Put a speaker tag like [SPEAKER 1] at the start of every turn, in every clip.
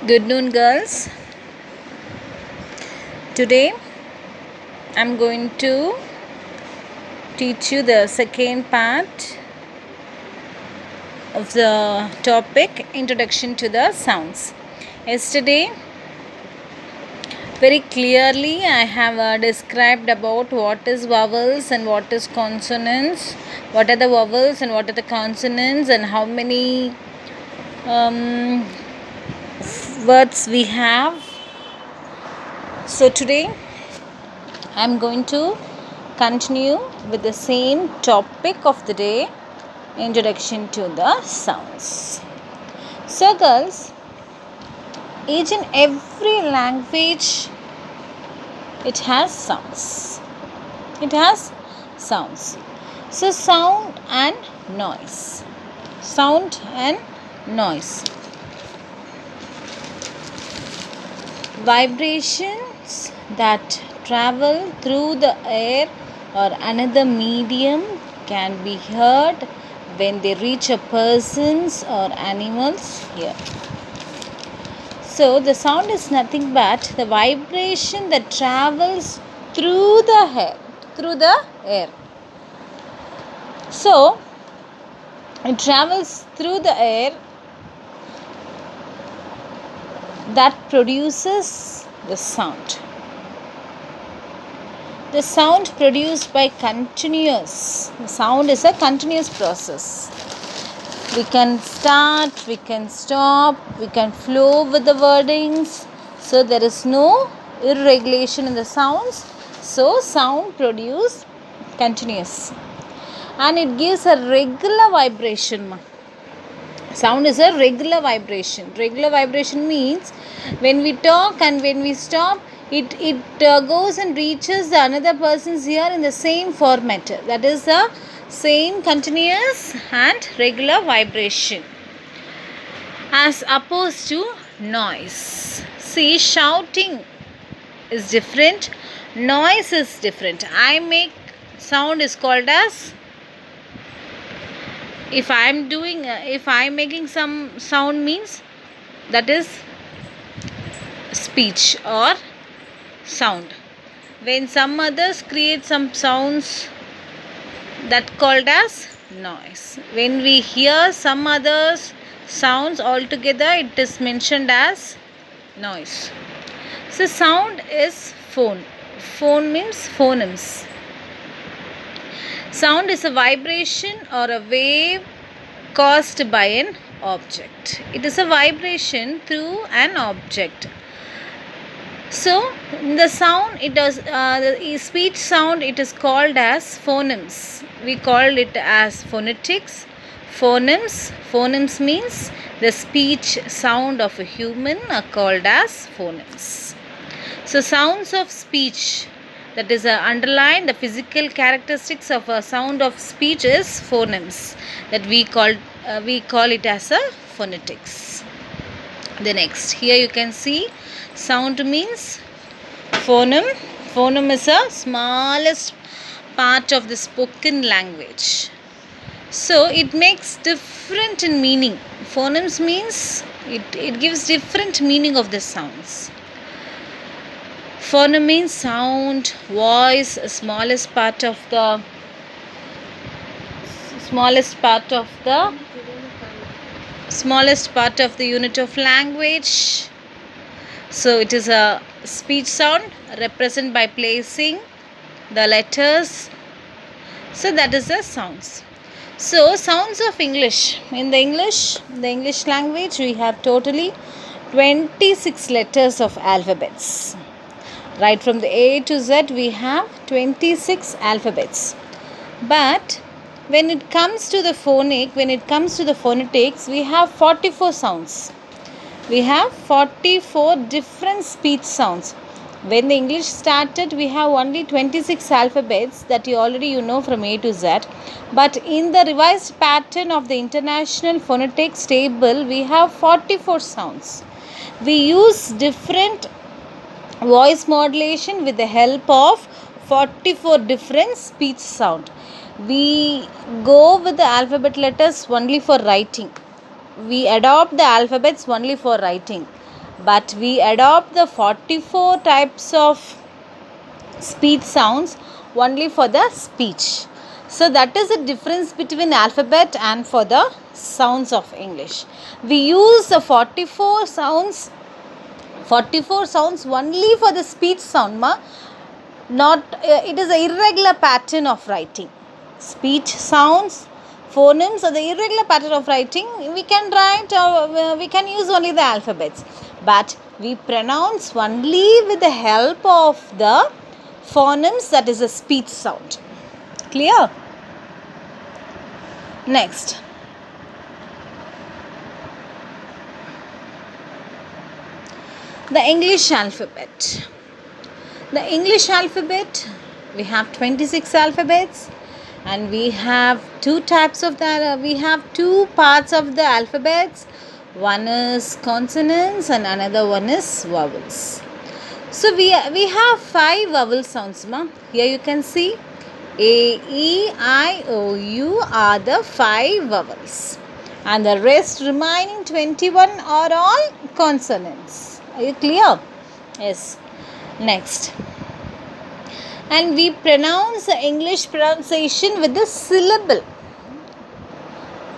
[SPEAKER 1] Good noon, girls. Today I'm going to teach you the second part of the topic Introduction to the Sounds. Yesterday, very clearly, I have described about what is vowels and what is consonants, what are the vowels and what are the consonants, and how many words we have. So today I'm going to continue with the same topic of the day, introduction to the sounds. So girls, each and every language, it has sounds. It has sounds. So sound and noise. Sound and noise. Vibrations that travel through the air or another medium can be heard when they reach a person's or animal's ear. So the sound is nothing but the vibration that travels through the air. So it travels through the air that produces the sound. The sound produced by the sound is a continuous process. We can start, we can stop, we can flow with the wordings. So there is no irregulation in the sounds. So sound produced continuous. And it gives a regular vibration. Sound is a regular vibration. Regular vibration means when we talk and when we stop, it goes and reaches the another person's ear in the same format. That is the same continuous and regular vibration as opposed to noise. See, shouting is different, noise is different. I make sound is called as, if I'm making some sound means that is speech or sound. When some others create some sounds, that called as noise. When we hear some others sounds altogether, it is mentioned as noise. So sound is phone. Phone means phonemes. Sound is a vibration or a wave caused by an object. It is a vibration through an object. So the sound, it does the speech sound, it is called as phonemes. We call it as phonetics. Phonemes means the speech sound of a human are called as phonemes. So sounds of speech, that is underline the physical characteristics of a sound of speech is phonemes, that we call it as a phonetics. The next, here you can see sound means phoneme. Phoneme is a smallest part of the spoken language. So it makes different in meaning. Phonemes means it gives different meaning of the sounds. Phoneme means sound, voice, smallest part of the unit of language. So it is a speech sound represented by placing the letters. So that is the sounds. So sounds of English. In the English language, we have totally 26 letters of alphabets. Right from the A to Z, we have 26 alphabets. But when it comes to the phonetics, we have 44 sounds. We have 44 different speech sounds. When the English started, we have only 26 alphabets that you know from A to Z. But in the revised pattern of the International Phonetics Table, we have 44 sounds. We use different voice modulation with the help of 44 different speech sound. We go with the alphabet letters only for writing. We adopt the alphabets only for writing. but we adopt the 44 types of speech sounds only for the speech. So that is the difference between alphabet and for the sounds of English. We use the 44 sounds only for the speech sound, not it is a irregular pattern of writing. Speech sounds, phonemes are the irregular pattern of writing. We can write or we can use only the alphabets, but we pronounce only with the help of the phonemes, that is a speech sound. Clear? Next, the English alphabet. The English alphabet, we have 26 alphabets, and we have two types of that. We have two parts of the alphabets. One is consonants and another one is vowels. So we have 5 vowel sounds, Here you can see A, E, I, O, U are the 5 vowels, and the rest remaining 21 are all consonants. Are you clear? Yes. Next, and we pronounce the English pronunciation with the syllable.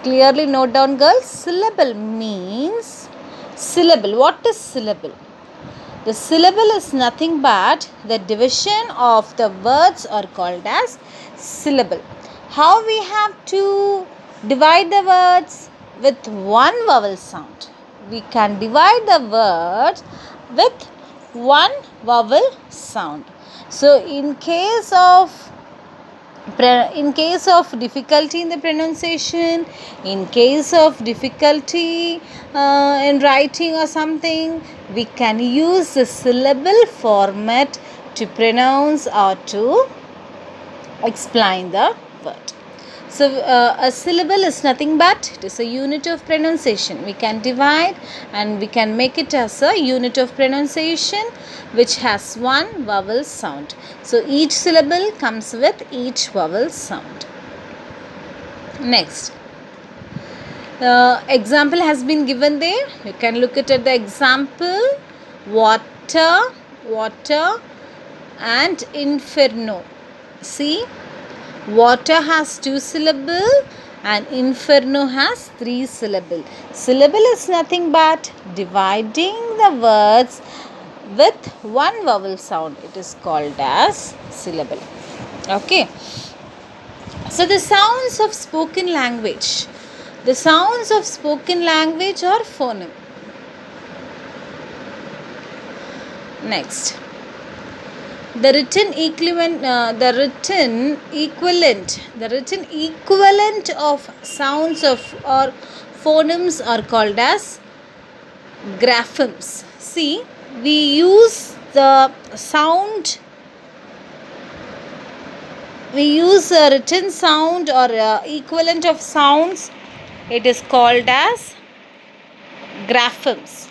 [SPEAKER 1] Clearly note down, girls. Syllable means syllable. What is syllable? The syllable is nothing but the division of the words are called as syllable. How we have to divide the words? With one vowel sound. We can divide the words with one vowel sound. So in case of difficulty in the pronunciation, in case of difficulty in writing or something, we can use the syllable format to pronounce or to explain the word. So a syllable is nothing but it is a unit of pronunciation. We can divide and we can make it as a unit of pronunciation which has one vowel sound. So each syllable comes with each vowel sound. Next, example has been given there. You can look at the example. Water and inferno. See, water has 2 syllables and inferno has 3 syllables. Syllable is nothing but dividing the words with one vowel sound. It is called as syllable. Okay. So the sounds of spoken language. The sounds of spoken language are phoneme. Next, the written equivalent of sounds of or phonemes are called as graphemes. See, we use the sound. We use a written sound or equivalent of sounds. It is called as graphemes.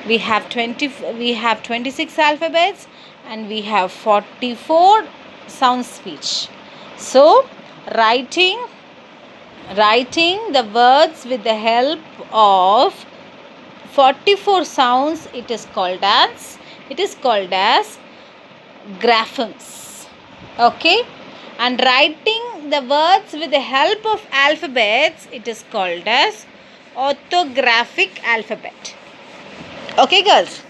[SPEAKER 1] We have 26 alphabets and we have 44 sound speech. So writing the words with the help of 44 sounds, it is called as graphemes. Okay, and writing the words with the help of alphabets, it is called as orthographic alphabet. Okay, girls.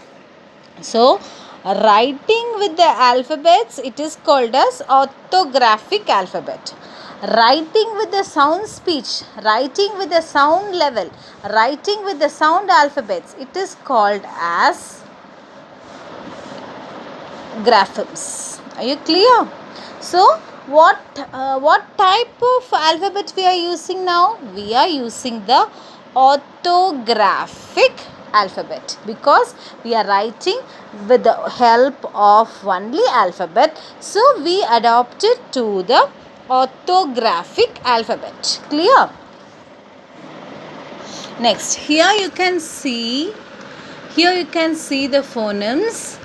[SPEAKER 1] So writing with the alphabets, it is called as orthographic alphabet. Writing with the sound speech, writing with the sound level, writing with the sound alphabets, it is called as graphemes. Are you clear? So what type of alphabet we are using now? We are using the orthographic alphabet because we are writing with the help of only alphabet. So we adopted to the orthographic alphabet. Clear? Next, here you can see the phonemes.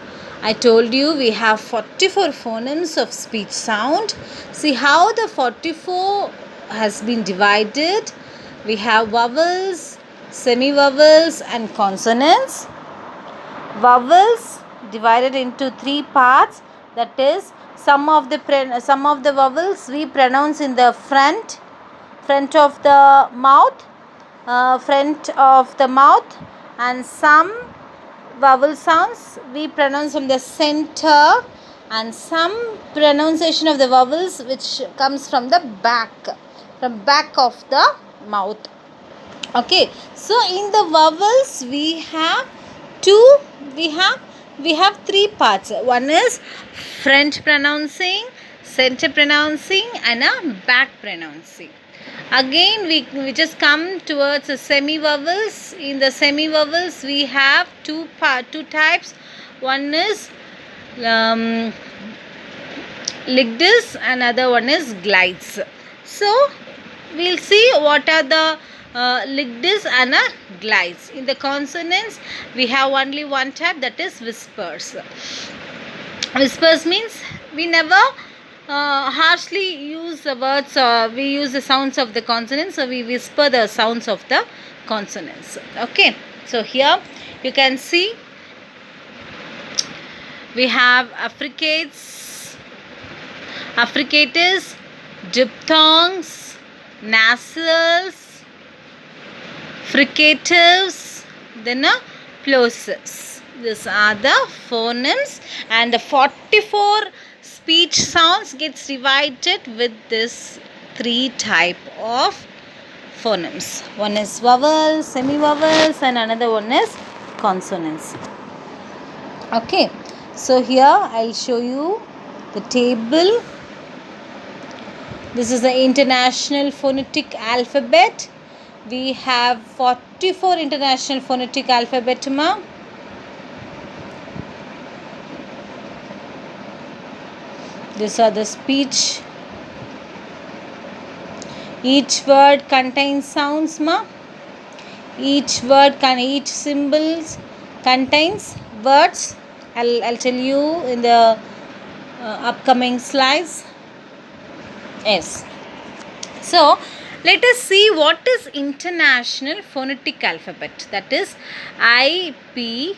[SPEAKER 1] I told you we have 44 phonemes of speech sound. See how the 44 has been divided. We have vowels, semi-vowels and consonants. vowels divided into three parts. That is, some of the vowels we pronounce in the front of the mouth, and some vowel sounds we pronounce from the center, and some pronunciation of the vowels which comes from the back of the mouth. Okay, so in the vowels we have three parts. One is front pronouncing, center pronouncing, and a back pronouncing. Again, we just come towards the semi vowels. In the semi vowels we have two types. One is ligadus, another one is glides. So we'll see what are the ligadus and glides. In the consonants we have only one type, that is whispers. Whispers means we never harshly use the words, we use the sounds of the consonants, so we whisper the sounds of the consonants. Okay, so here you can see we have affricates, affricatus, diphthongs, nasals, fricatives, then plosives. These are the phonemes, and the 44 speech sounds gets divided with this three type of phonemes. One is vowels, semi-vowels, and another one is consonants. Okay, so here I'll show you the table. This is the International Phonetic Alphabet. We have 44 International Phonetic Alphabet. These are the speech. Each word contains sounds, each symbols contains words. I'll tell you in the upcoming slides. Yes. So let us see what is International Phonetic Alphabet, that is IPA.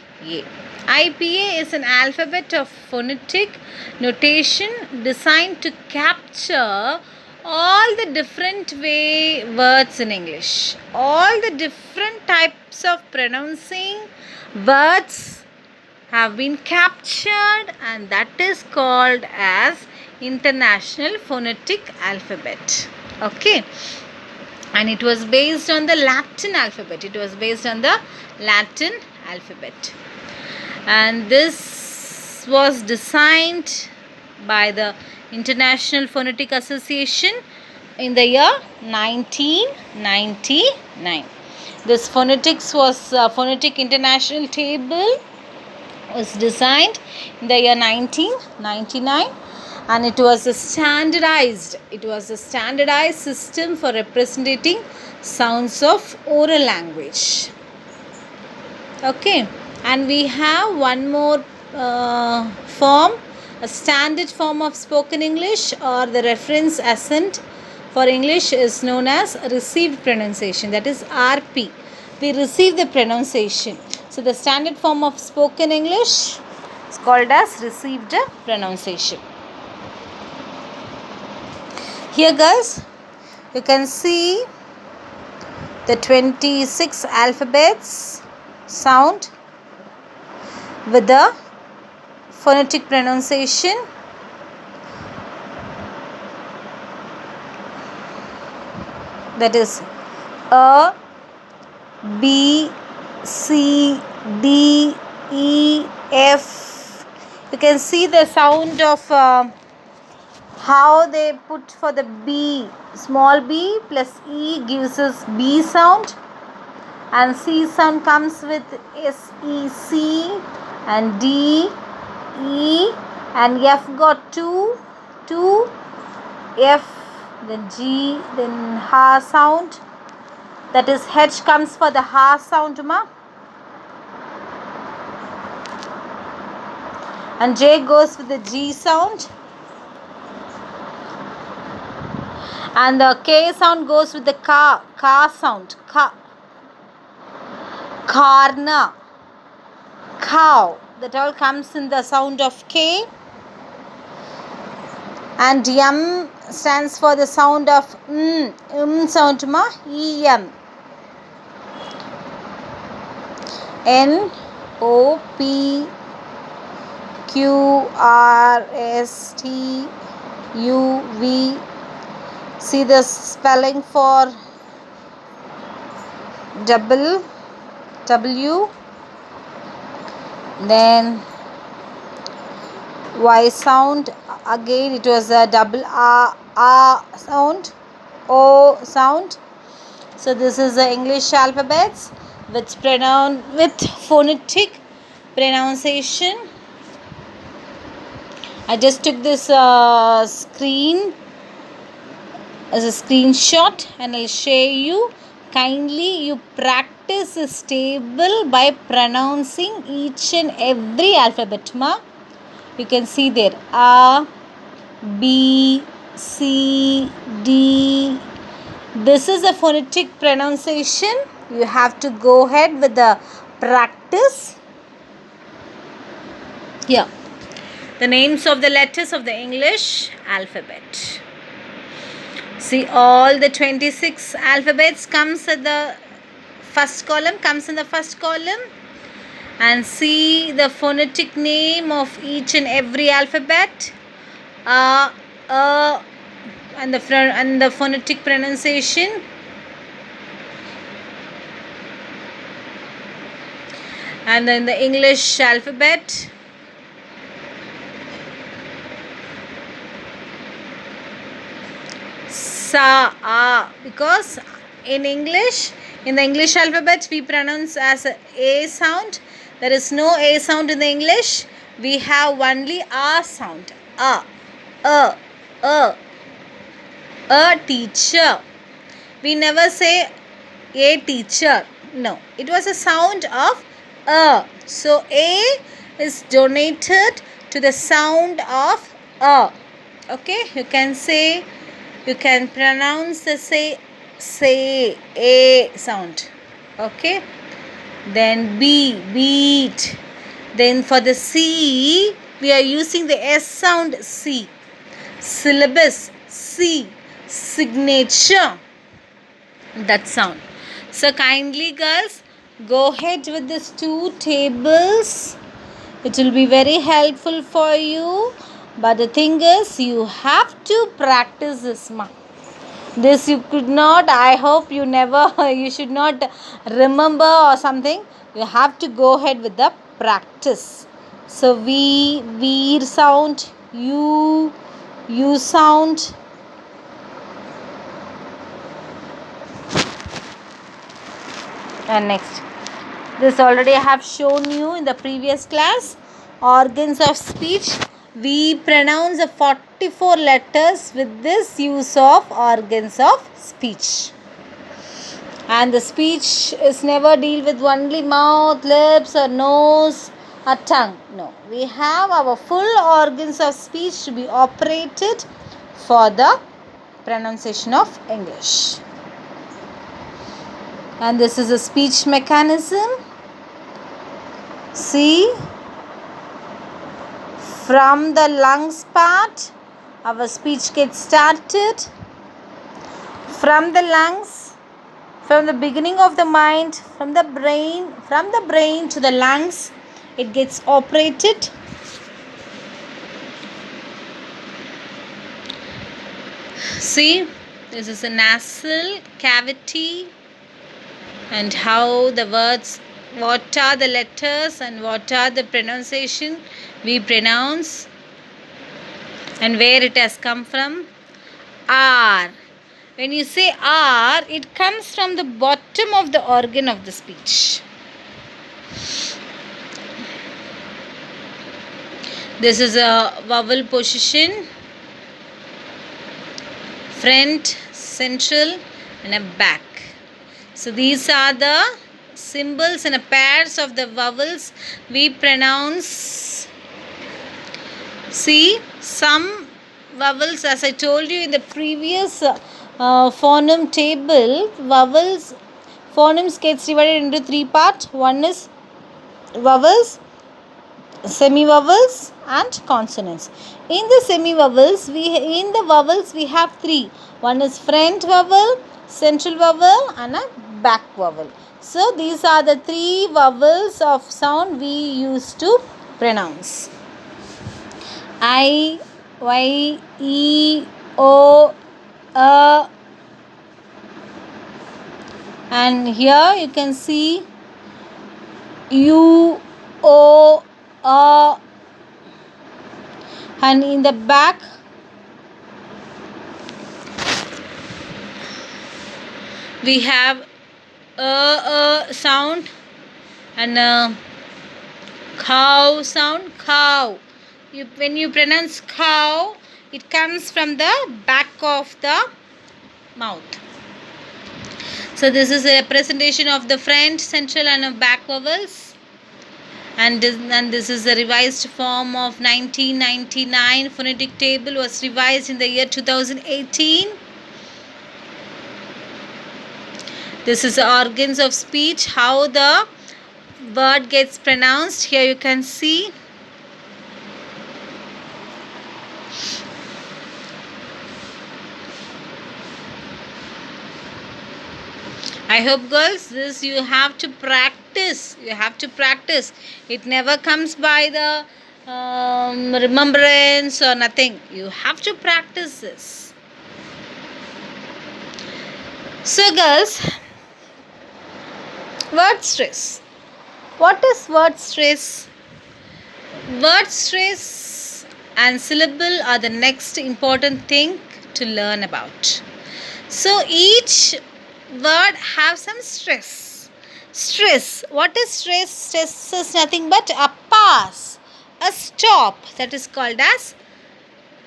[SPEAKER 1] IPA is an alphabet of phonetic notation designed to capture all the different words in English. All the different types of pronouncing words have been captured, and that is called as International Phonetic Alphabet. Okay. And it was based on the Latin alphabet. And this was designed by the International Phonetic Association in the year 1999. This phonetic international table was designed in the year 1999, and it was a standardized system for representing sounds of oral language. Okay, and we have one more form, a standard form of spoken English, or the reference accent for English is known as received pronunciation, that is RP. We receive the pronunciation. So the standard form of spoken English is called as received pronunciation. Here guys, you can see the 26 alphabets sound with the phonetic pronunciation. That is A, B, C, D, E, F. You can see the sound of how they put for the B. Small b plus E gives us B sound, and C sound comes with S, E, C, and D, E, and F got two F, then G, then H sound. That is H comes for the H sound, and J goes with the G sound, and the K sound goes with the Ka sound. Karna, cow. That all comes in the sound of K. And M stands for the sound of sound ma, EM. N O P Q R S T U V. See the spelling for W. Then Y sound, again it was a double R sound, O sound. So this is the English alphabets with phonetic pronunciation. I just took this screen as a screenshot and I'll share you. Kindly you practice this table by pronouncing each and every alphabet ma. You can see there A, B, C, D. This is a phonetic pronunciation. You have to go ahead with the practice. Here, the names of the letters of the English alphabet. See, all the 26 alphabets comes at the first column, and see the phonetic name of each and every alphabet. And the phonetic pronunciation. And then the English alphabet. Sa, A, because in the English alphabet we pronounce as a sound. There is no A sound in the English. We have only A sound. A teacher. We never say a teacher. No, it was a sound of A. So A is donated to the sound of A. Okay, you can pronounce the say A sound. Okay, then B, beat. Then for the C, we are using the S sound, C. Syllabus, C. Signature, that sound. So kindly girls, go ahead with these two tables. It will be very helpful for you. But the thing is, you have to practice this. This you could not, I hope you should not remember or something. You have to go ahead with the practice. So V, veer sound, U sound. And next, this already I have shown you in the previous class. Organs of speech. We pronounce the 44 letters with this use of organs of speech. And the speech is never deal with only mouth, lips or nose or tongue. No, we have our full organs of speech to be operated for the pronunciation of English. And this is a speech mechanism. See, from the lungs part, our speech gets started. From the lungs, from the beginning of the mind, from the brain to the lungs, it gets operated. See, this is a nasal cavity. And how the words, what are the letters and what are the pronunciation we pronounce and where it has come from. R. When you say R, it comes from the bottom of the organ of the speech. This is a vowel position, front, central and a back. So these are the symbols and pairs of the vowels we pronounce. See, some vowels, as I told you in the previous phoneme table, phonemes gets divided into three parts. One is vowels, semi-vowels and consonants. In the semi-vowels, we have three. One is front vowel, central vowel, and a back vowel. So these are the three vowels of sound we use to pronounce. I, Y, E, O, and here you can see U, O, and in the back we have sound and cow sound, cow. When you pronounce cow, it comes from the back of the mouth. So this is a representation of the front, central and back vowels. And this is a revised form of 1999 phonetic table, was revised in the year 2018. This is the organs of speech, how the word gets pronounced. Here you can see. I hope, girls, this you have to practice. You have to practice. It never comes by the remembrance or nothing. You have to practice this. So, girls, word stress. What is word stress? Word stress and syllable are the next important thing to learn about. So, each word have some stress. Stress. What is stress? Stress is nothing but a pause, a stop. That is called as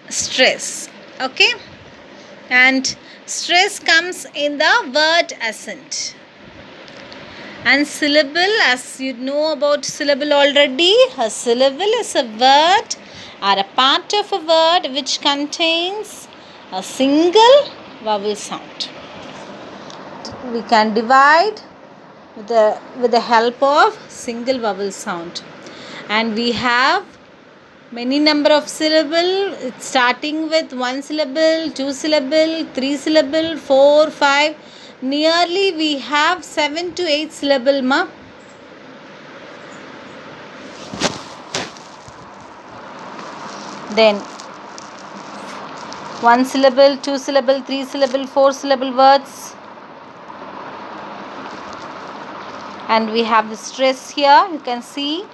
[SPEAKER 1] stress. Okay? And stress comes in the word accent. And syllable, as you know about syllable already, a syllable is a word or a part of a word which contains a single vowel sound. We can divide with the help of single vowel sound, and we have many number of syllable. It's starting with 1 syllable, 2 syllable, 3 syllable, 4, 5. Nearly we have 7 to 8 syllable, ma. Then 1 syllable, 2 syllable, 3 syllable, 4 syllable words. And we have the stress here. You can see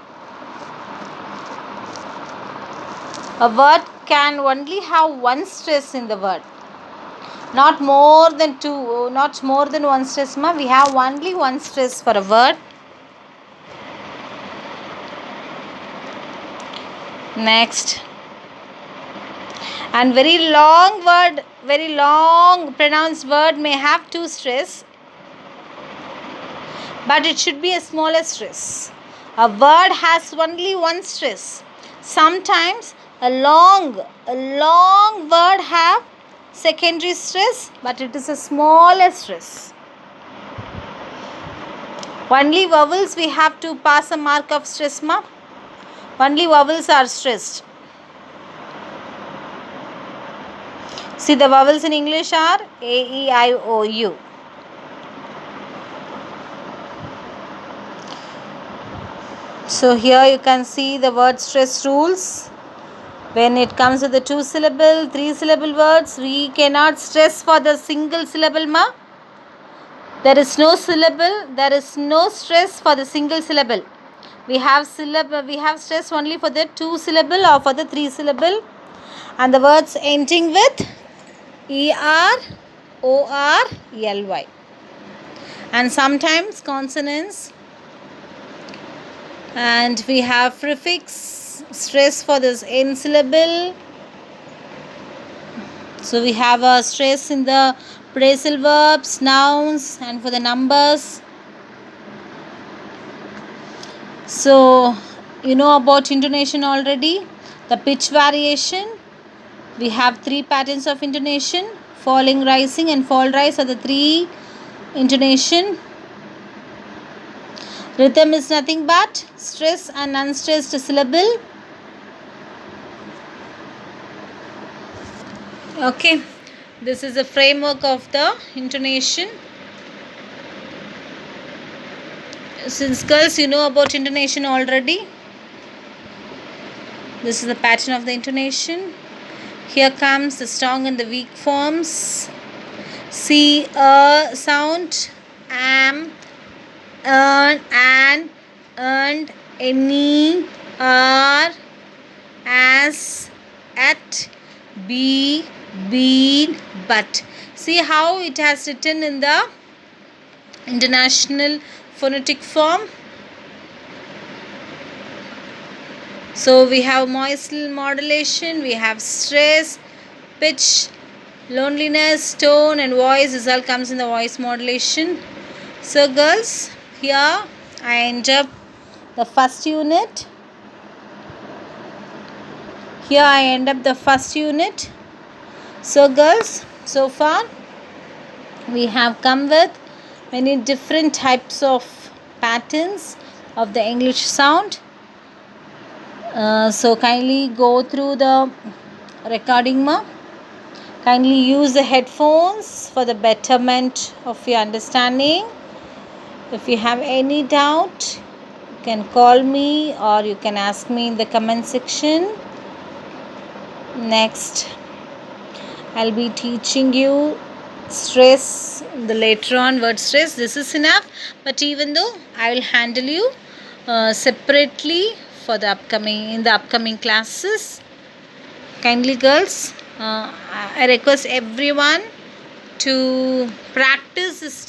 [SPEAKER 1] a word can only have one stress in the word. Not more than two, not more than one stress, ma. We have only one stress for a word. Next. And very long word, very long pronounced word may have two stress, but it should be a smaller stress. A word has only one stress. Sometimes a long word have secondary stress, but it is a smaller stress. Only vowels we have to pass a mark of stress, ma. Only vowels are stressed. See, the vowels in English are A, E, I, O, U. So here you can see the word stress rules. When it comes to the 2 syllable, 3 syllable words, we cannot stress for the single syllable, ma. There is no syllable, there is no stress for the single syllable. We have stress only for the 2 syllable or for the 3 syllable, and the words ending with ER, OR, LY. And sometimes consonants, and we have prefix stress for this end syllable. So we have a stress in the phrasal verbs, nouns, and for the numbers. So you know about intonation already. The pitch variation. We have 3 patterns of intonation. Falling, rising, and fall, rise are the 3 intonation. Rhythm is nothing but stressed and unstressed syllable. Okay, this is the framework of the intonation. Since girls, you know about intonation already. This is the pattern of the intonation. Here comes the strong and the weak forms. See a sound, am, earn, and, earned, any, are, as, at, be, been, but. See how it has written in the international phonetic form. So we have moist modulation, we have stress, pitch, loneliness, tone, and voice. This all comes in the voice modulation. So girls, here I end up the first unit. So girls, so far we have come with many different types of patterns of the English sound. So kindly go through the recording ma. Kindly use the headphones for the betterment of your understanding. If you have any doubt, you can call me or you can ask me in the comment section. Next, I'll be teaching you stress, the later on word stress. This is enough, but even though I will handle you separately for the upcoming classes. Kindly girls, I request everyone to practice this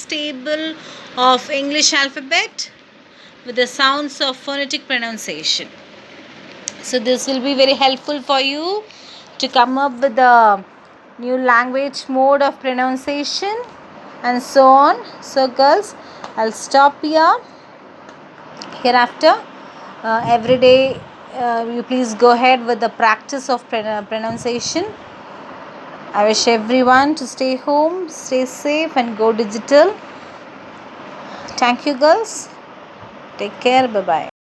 [SPEAKER 1] table of English alphabet with the sounds of phonetic pronunciation. So this will be very helpful for you to come up with the new language mode of pronunciation and so on. So girls, I'll stop here. Hereafter, every day you please go ahead with the practice of pronunciation. I wish everyone to stay home, stay safe and go digital. Thank you girls. Take care. Bye-bye.